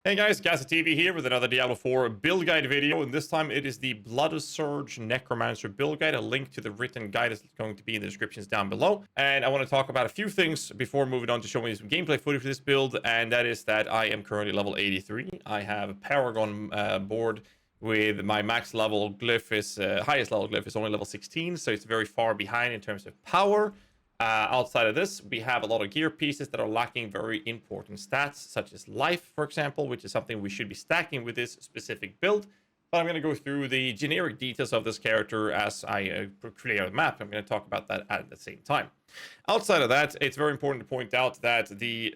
Hey guys, GHAZZY TV here with another Diablo 4 build guide video, and this time it is the Blood Surge Necromancer build guide. A link to the written guide is going to be in the descriptions down below. And I want to talk about a few things before moving on to showing you some gameplay footage for this build, and that is that I am currently level 83. I have a Paragon board with my max level glyph is, highest level glyph is only level 16, so it's very far behind in terms of power. Outside of this, we have a lot of gear pieces that are lacking very important stats, such as life, for example, which is something we should be stacking with this specific build. But I'm going to go through the generic details of this character as I create a map. I'm going to talk about that at the same time. Outside of that, it's very important to point out that the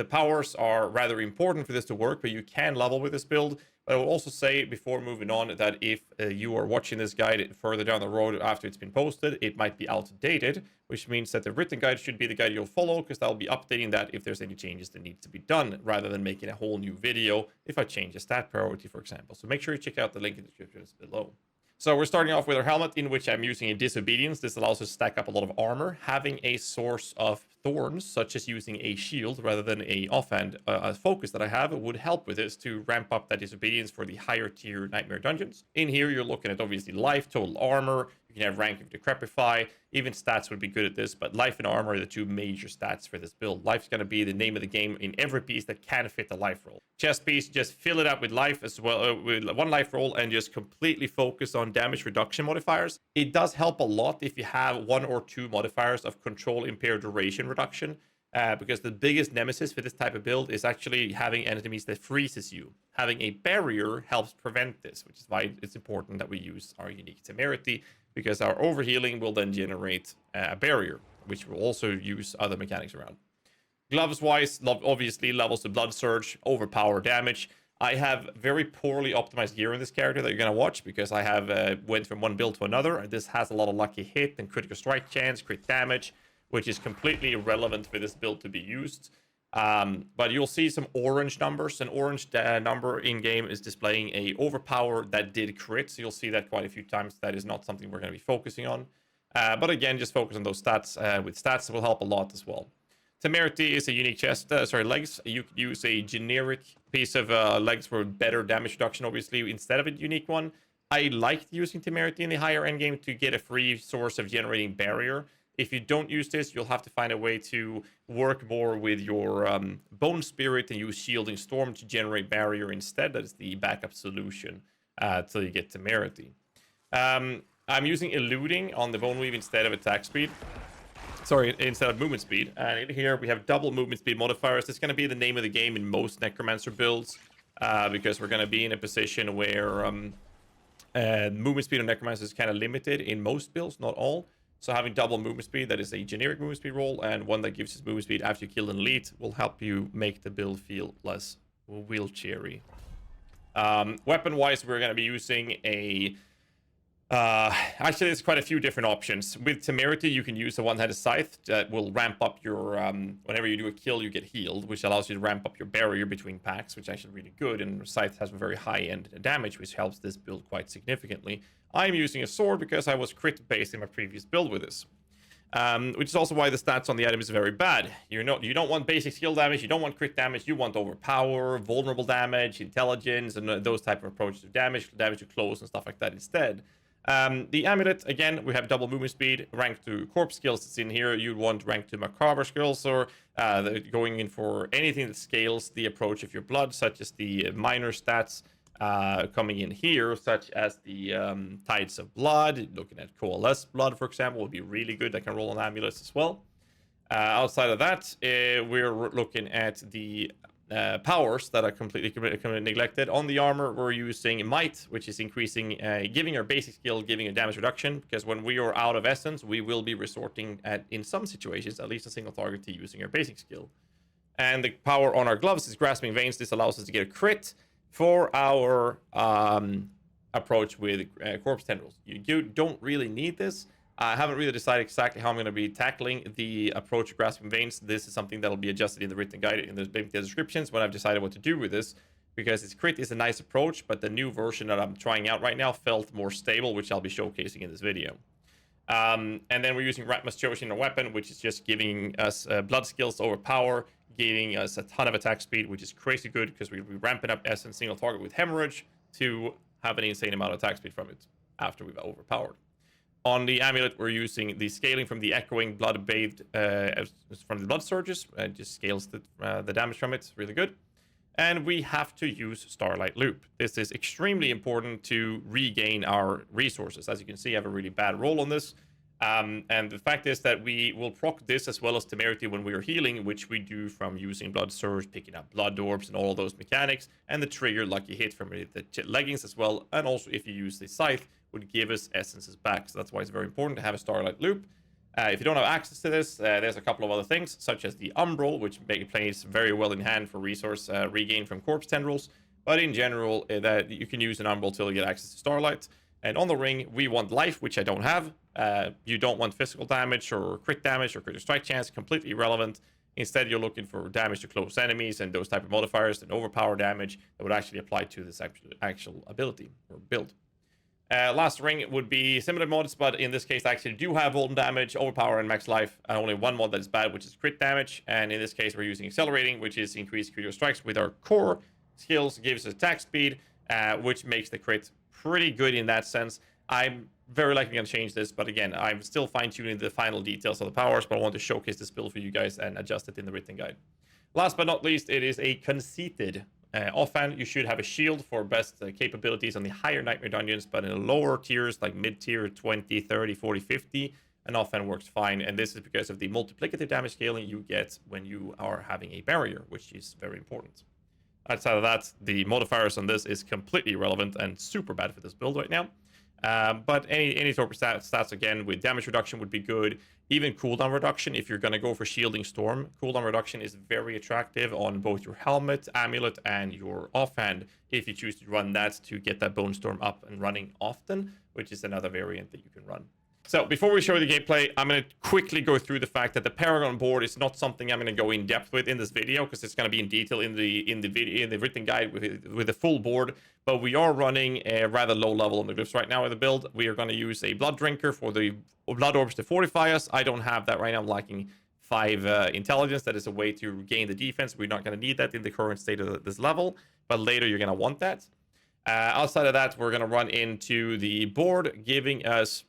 powers are rather important for this to work, but you can level with this build. But I will also say before moving on that if you are watching this guide further down the road after it's been posted, it might be outdated, which means that the written guide should be the guide you'll follow, because I'll be updating that if there's any changes that need to be done, rather than making a whole new video if I change a stat priority, for example. So make sure you check out the link in the description below. So we're starting off with our helmet, in which I'm using a disobedience. This allows us to stack up a lot of armor. Having a source of thorns, such as using a shield rather than a offhand focus that I have, would help with this to ramp up that disobedience for the higher tier nightmare dungeons. In here, you're looking at obviously life, total armor. You can have rank of decrepify. Even stats would be good at this, but life and armor are the two major stats for this build. Life's going to be the name of the game in every piece that can fit the life roll. Chest piece, just fill it up with life as well, with one life roll, and just completely focus on damage reduction modifiers. It does help a lot if you have one or two modifiers of control impaired duration reduction, because the biggest nemesis for this type of build is actually having enemies that freezes you. Having a barrier helps prevent this, which is why it's important that we use our unique temerity, because our overhealing will then generate a barrier, which will also use other mechanics around. Gloves wise, obviously levels of blood surge, overpower damage. I have very poorly optimized gear in this character that you're going to watch, because I have went from one build to another. This has a lot of lucky hit and critical strike chance, crit damage, which is completely irrelevant for this build to be used. But you'll see some orange numbers. An orange number in game is displaying a overpower that did crit, so you'll see that quite a few times. That is not something we're going to be focusing on. But again, just focus on those stats. With stats, it will help a lot as well. Temerity is a unique legs. You could use a generic piece of legs for better damage reduction, obviously, instead of a unique one. I liked using Temerity in the higher end game to get a free source of generating barrier. If you don't use this, you'll have to find a way to work more with your Bone Spirit and use Shielding Storm to generate barrier instead. That is the backup solution till you get Temerity. I'm using Eluding on the Bone Weave instead of attack speed. Sorry, instead of movement speed. And in here we have double movement speed modifiers. It's going to be the name of the game in most Necromancer builds, because we're going to be in a position where movement speed on Necromancer is kind of limited in most builds, not all. So having double movement speed, that is a generic movement speed roll, and one that gives us movement speed after you kill an elite, will help you make the build feel less wheelchairy. Weapon-wise, we're going to be using a... actually, there's quite a few different options. With Temerity, you can use a one-handed scythe that will ramp up your... whenever you do a kill, you get healed, which allows you to ramp up your barrier between packs, which is actually really good, and scythe has a very high-end damage, which helps this build quite significantly. I'm using a sword because I was crit-based in my previous build with this. Which is also why the stats on the item is very bad. You don't want basic skill damage, you don't want crit damage, you want overpower, vulnerable damage, intelligence, and those type of approaches to damage to close and stuff like that instead. The amulet, again, we have double movement speed, rank to corpse skills that's in here. You want rank to macabre skills, or going in for anything that scales the approach of your blood, such as the minor stats coming in here, such as the Tides of Blood. Looking at Coalesce Blood, for example, would be really good. I can roll on amulets as well. Outside of that, we're looking at the powers that are completely neglected. On the armor, we're using Might, which is increasing, giving our basic skill, giving a damage reduction, because when we are out of essence, we will be resorting in some situations, at least a single target, to using our basic skill. And the power on our gloves is Grasping Veins. This allows us to get a crit for our approach with Corpse Tendrils. You don't really need this. I haven't really decided exactly how I'm going to be tackling the approach of Grasping Veins. This is something that will be adjusted in the written guide in the descriptions when I've decided what to do with this, because its crit is a nice approach, but the new version that I'm trying out right now felt more stable, which I'll be showcasing in this video. And then we're using Ratmas Chosen, a weapon, which is just giving us blood skills overpower, giving us a ton of attack speed, which is crazy good because we're ramping up Essence single target with Hemorrhage to have an insane amount of attack speed from it after we've overpowered. On the amulet, we're using the scaling from the Echoing Blood Bathed from the Blood Surges. It just scales the damage from it. It's really good. And we have to use Starlight Loop. This is extremely important to regain our resources. As you can see, I have a really bad roll on this. And the fact is that we will proc this as well as Temerity when we are healing, which we do from using Blood Surge, picking up Blood Orbs, and all those mechanics. And the trigger Lucky Hit from the leggings as well. And also, if you use the Scythe, would give us essences back. So that's why it's very important to have a Starlight Loop. If you don't have access to this, there's a couple of other things, such as the Umbral, which plays very well in hand for resource regain from Corpse Tendrils. But in general, that you can use an Umbral till you get access to Starlight. And on the ring, we want life, which I don't have. You don't want physical damage or crit damage or critical strike chance, completely irrelevant. Instead, you're looking for damage to close enemies and those type of modifiers and overpower damage that would actually apply to this actual ability or build. Last ring would be similar mods, but in this case, I actually do have Golden Damage, Overpower, and Max Life. And only one mod that is bad, which is Crit Damage. And in this case, we're using Accelerating, which is increased critical strikes with our core skills, gives us attack speed, which makes the crit pretty good in that sense. I'm very likely going to change this, but again, I'm still fine-tuning the final details of the powers, but I want to showcase this build for you guys and adjust it in the written guide. Last but not least, it is a conceited offhand. You should have a shield for best capabilities on the higher Nightmare Dungeons, but in the lower tiers, like mid-tier, 20, 30, 40, 50, an offhand works fine. And this is because of the multiplicative damage scaling you get when you are having a barrier, which is very important. Outside of that, the modifiers on this is completely irrelevant and super bad for this build right now. But any sort of stats again with damage reduction would be good. Even cooldown reduction, if you're going to go for Shielding Storm, cooldown reduction is very attractive on both your helmet, amulet, and your offhand if you choose to run that to get that Bone Storm up and running often, which is another variant that you can run. So before we show you the gameplay, I'm going to quickly go through the fact that the Paragon board is not something I'm going to go in depth with in this video because it's going to be in detail in the written guide with the full board. But we are running a rather low level on the glyphs right now in the build. We are going to use a Blood Drinker for the Blood Orbs to fortify us. I don't have that right now. I'm lacking 5 intelligence. That is a way to gain the defense. We're not going to need that in the current state of this level, but later you're going to want that. Outside of that, we're going to run into the board, giving us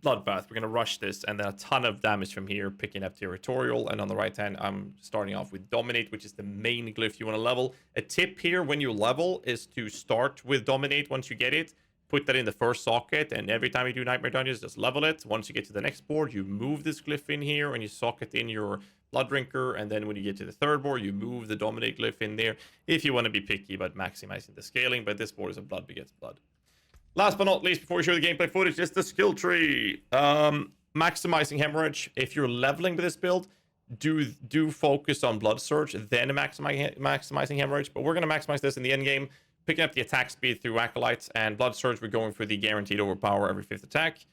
Bloodbath. We're going to rush this, and then a ton of damage from here, picking up Territorial. And on the right hand, I'm starting off with Dominate, which is the main glyph you want to level. A tip here when you level is to start with Dominate once you get it. Put that in the first socket, and every time you do Nightmare Dungeons, just level it. Once you get to the next board, you move this glyph in here, and you socket in your Blood Drinker. And then when you get to the third board, you move the Dominate glyph in there if you want to be picky about maximizing the scaling. But this board is a Blood begets Blood. Last but not least, before we show the gameplay footage, is the skill tree. Maximizing Hemorrhage. If you're leveling with this build, do focus on Blood Surge, then maximizing Hemorrhage. But we're going to maximize this in the end game, picking up the attack speed through Acolytes, and Blood Surge, we're going for the guaranteed overpower every 5th attack.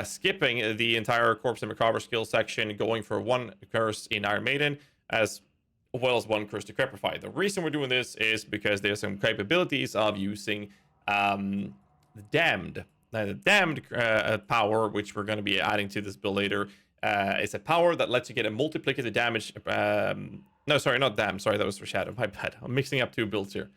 Skipping the entire Corpse and Macabre skill section, going for 1 curse in Iron Maiden, as well as 1 curse to Crepify. The reason we're doing this is because there's some capabilities of using the Damned. Now, the Damned power, which we're going to be adding to this build later, is a power that lets you get a multiplicative damage. No, sorry, not Damned. Sorry, that was for Shadow. My bad. I'm mixing up 2 builds here.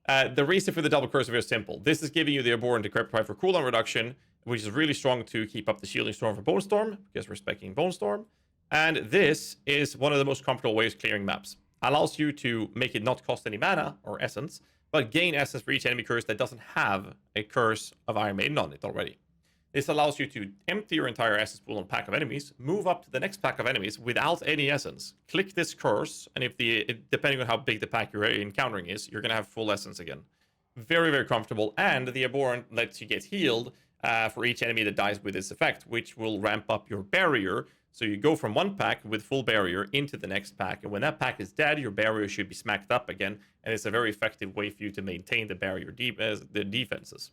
The reason for the double curse is very simple. This is giving you the Abhorrent to Crepify for cooldown reduction, which is really strong to keep up the Shielding Storm for Bone Storm, because we're specking Bone Storm. And this is one of the most comfortable ways of clearing maps. Allows you to make it not cost any mana or essence, but gain essence for each enemy curse that doesn't have a curse of Iron Maiden on it already. This allows you to empty your entire essence pool on a pack of enemies, move up to the next pack of enemies without any essence, click this curse, and depending on how big the pack you're encountering is, you're going to have full essence again. Very, very comfortable, and the Abhorrent lets you get healed for each enemy that dies with this effect, which will ramp up your barrier. So you go from one pack with full barrier into the next pack, and when that pack is dead, your barrier should be smacked up again, and it's a very effective way for you to maintain the barrier the defenses.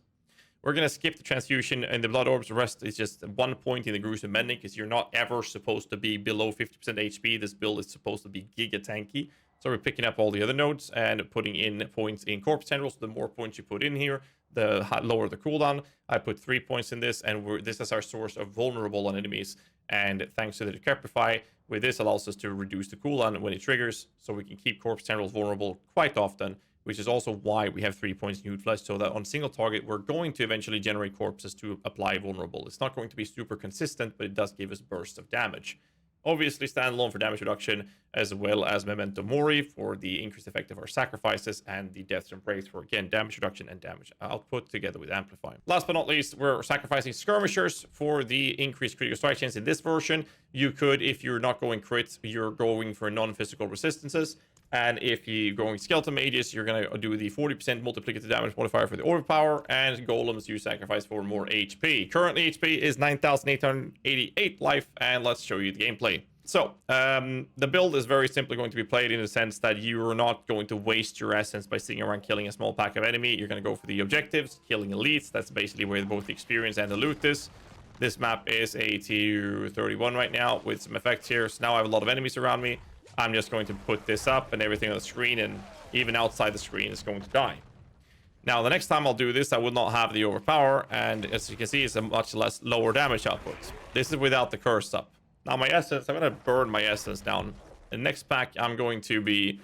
We're going to skip the transfusion and the blood orbs. The rest is just 1 point in the gruesome mending, because you're not ever supposed to be below 50% HP. This build is supposed to be giga tanky. So we're picking up all the other nodes and putting in points in corpse tendrils. The more points you put in here, the lower the cooldown. I put 3 points in this, and this is our source of vulnerable on enemies. And thanks to the Decrepify, With this allows us to reduce the cooldown when it triggers, so we can keep corpse tendrils vulnerable quite often, which is also why we have 3 points nude flesh, so that on single target, we're going to eventually generate corpses to apply vulnerable. It's not going to be super consistent, but it does give us bursts of damage. Obviously, standalone for damage reduction, as well as Memento Mori for the increased effect of our sacrifices, and the Death's Embrace for, again, damage reduction and damage output together with Amplify. Last but not least, we're sacrificing Skirmishers for the increased critical strike chance in this version. You could, if you're not going crits, you're going for non-physical resistances. And if you're going Skeleton Mages, you're going to do the 40% multiplicative damage modifier for the Overpower, and Golems you sacrifice for more HP. Currently, HP is 9,888 life, and let's show you the gameplay. So, the build is very simply going to be played in the sense that you're not going to waste your essence by sitting around killing a small pack of enemy. You're going to go for the objectives, killing elites. That's basically where both the experience and the loot is. This map is a tier 31 right now with some effects here. So now I have a lot of enemies around me. I'm just going to put this up, and everything on the screen and even outside the screen is going to die. Now, the next time I'll do this, I will not have the Overpower, and as you can see, it's a much less lower damage output. This is without the curse up. Now, my essence, I'm going to burn my essence down. The next pack, I'm going to be...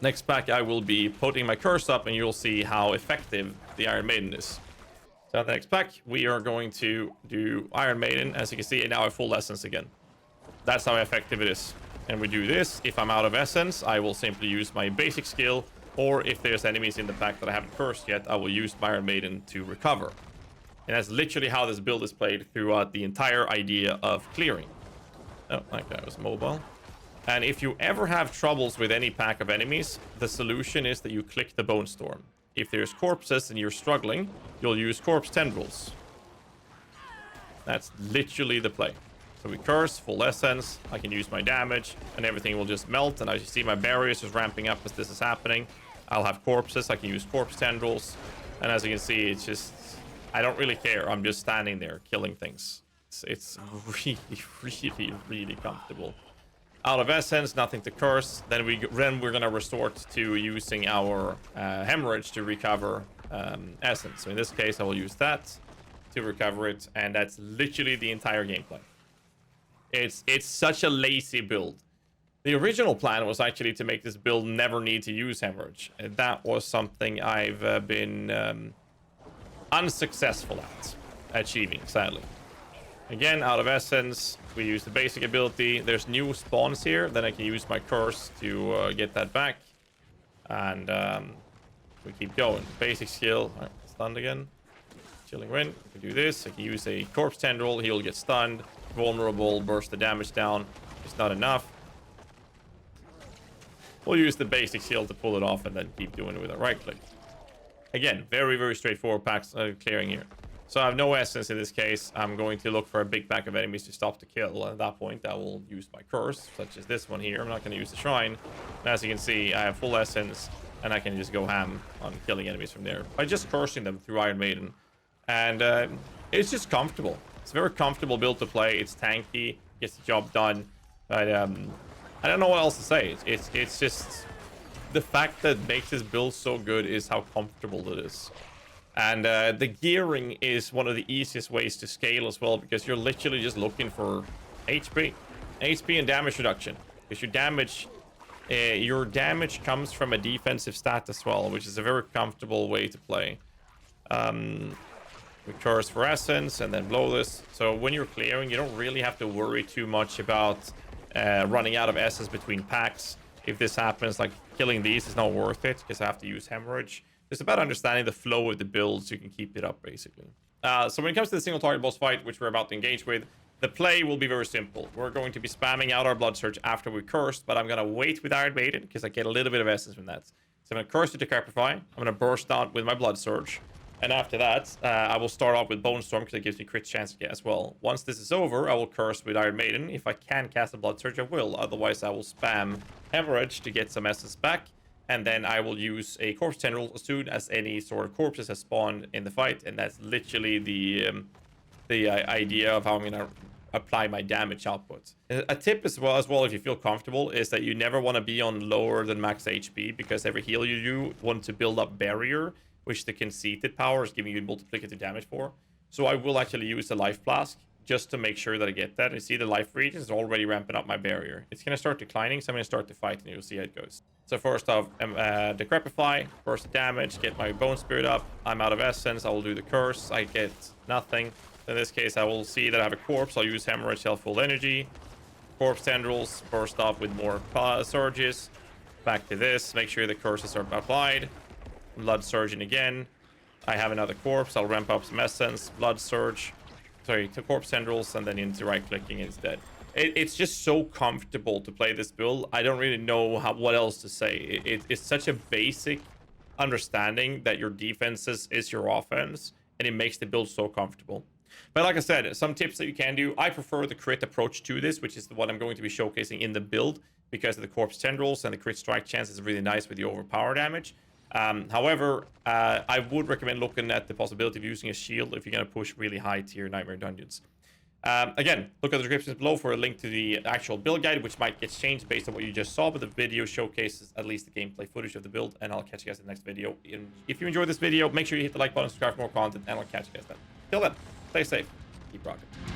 next pack, I will be putting my curse up, and you'll see how effective the Iron Maiden is. So, the next pack, we are going to do Iron Maiden, as you can see, and now I have full essence again. That's how effective it is. And we do this. If I'm out of essence, I will simply use my basic skill. Or if there's enemies in the pack that I haven't cursed yet, I will use my Iron Maiden to recover. And that's literally how this build is played throughout the entire idea of clearing. Oh, that guy was mobile. And if you ever have troubles with any pack of enemies, the solution is that you click the Bone Storm. If there's corpses and you're struggling, you'll use Corpse Tendrils. That's literally the play. So we curse, full essence, I can use my damage, and everything will just melt. And as you see, my barriers is ramping up as this is happening. I'll have corpses, I can use corpse tendrils. And as you can see, it's just... I don't really care. I'm just standing there killing things. It's really, really, really comfortable. Out of essence, nothing to curse. Then we're going to resort to using our hemorrhage to recover essence. So in this case, I will use that to recover it. And that's literally the entire gameplay. It's such a lazy build. The original plan was actually to make this build never need to use hemorrhage. And that was something I've been unsuccessful at achieving, sadly. Again, out of essence, we use the basic ability. There's new spawns here. Then I can use my curse to get that back. And we keep going. Basic skill. All right, stunned again. Chilling Wind. We can do this. I can use a corpse tendril. He'll get stunned. Vulnerable, burst the damage down. It's not enough. We'll use the basic shield to pull it off and then keep doing it with a right click. Again, very, very straightforward packs clearing here. So I have no essence in this case. I'm going to look for a big pack of enemies to stop the kill. And at that point, I will use my curse, such as this one here. I'm not going to use the shrine. And as you can see, I have full essence, and I can just go ham on killing enemies from there by just cursing them through Iron Maiden. And it's just comfortable. It's a very comfortable build to play. It's tanky, gets the job done. But I don't know what else to say. It's just the fact that makes this build so good is how comfortable it is. And the gearing is one of the easiest ways to scale as well, because you're literally just looking for HP and damage reduction. Because your damage comes from a defensive stat as well, which is a very comfortable way to play. We curse for essence and then blow this. So when you're clearing, you don't really have to worry too much about running out of essence between packs. If this happens, like killing these is not worth it because I have to use hemorrhage. It's about understanding the flow of the build so you can keep it up, basically. So when it comes to the single target boss fight, which we're about to engage with, the play will be very simple. We're going to be spamming out our blood surge after we cursed, but I'm going to wait with Iron Maiden because I get a little bit of essence from that. So I'm going to curse to Decapify. I'm going to burst out with my blood surge. And after that, I will start off with Bone Storm because it gives me crit chance as well. Once this is over, I will curse with Iron Maiden. If I can cast a Blood Surge, I will. Otherwise, I will spam Hemorrhage to get some essence back. And then I will use a Corpse Tendril as soon as any sort of corpses have spawned in the fight. And that's literally the idea of how I'm going to apply my damage output. A tip as well, if you feel comfortable, is that you never want to be on lower than max HP, because every heal you do want to build up barrier, which the conceited power is giving you multiplicative damage for. So I will actually use the life flask, just to make sure that I get that. And see the life regen is already ramping up my barrier. It's going to start declining, so I'm going to start the fight and you'll see how it goes. So first off, Decrepify, first damage, get my Bone Spirit up. I'm out of essence, I will do the curse, I get nothing. In this case, I will see that I have a corpse, I'll use Hemorrhage, Health, full energy. Corpse Tendrils, first off with more surges. Back to this, make sure the curses are applied. Blood Surging again. I have another corpse, I'll ramp up some essence, Blood Surge. Sorry, to Corpse Tendrils, and then into right-clicking instead. It's just so comfortable to play this build. I don't really know what else to say. It's such a basic understanding that your defense is your offense, and it makes the build so comfortable. But like I said, some tips that you can do. I prefer the crit approach to this, which is what I'm going to be showcasing in the build, because of the Corpse Tendrils and the crit strike chance is really nice with the overpower damage. However, I would recommend looking at the possibility of using a shield if you're going to push really high tier Nightmare Dungeons. Again, look at the descriptions below for a link to the actual build guide, which might get changed based on what you just saw, but the video showcases at least the gameplay footage of the build, and I'll catch you guys in the next video. And if you enjoyed this video, make sure you hit the like button, subscribe for more content, and I'll catch you guys then. Till then, stay safe, keep rocking.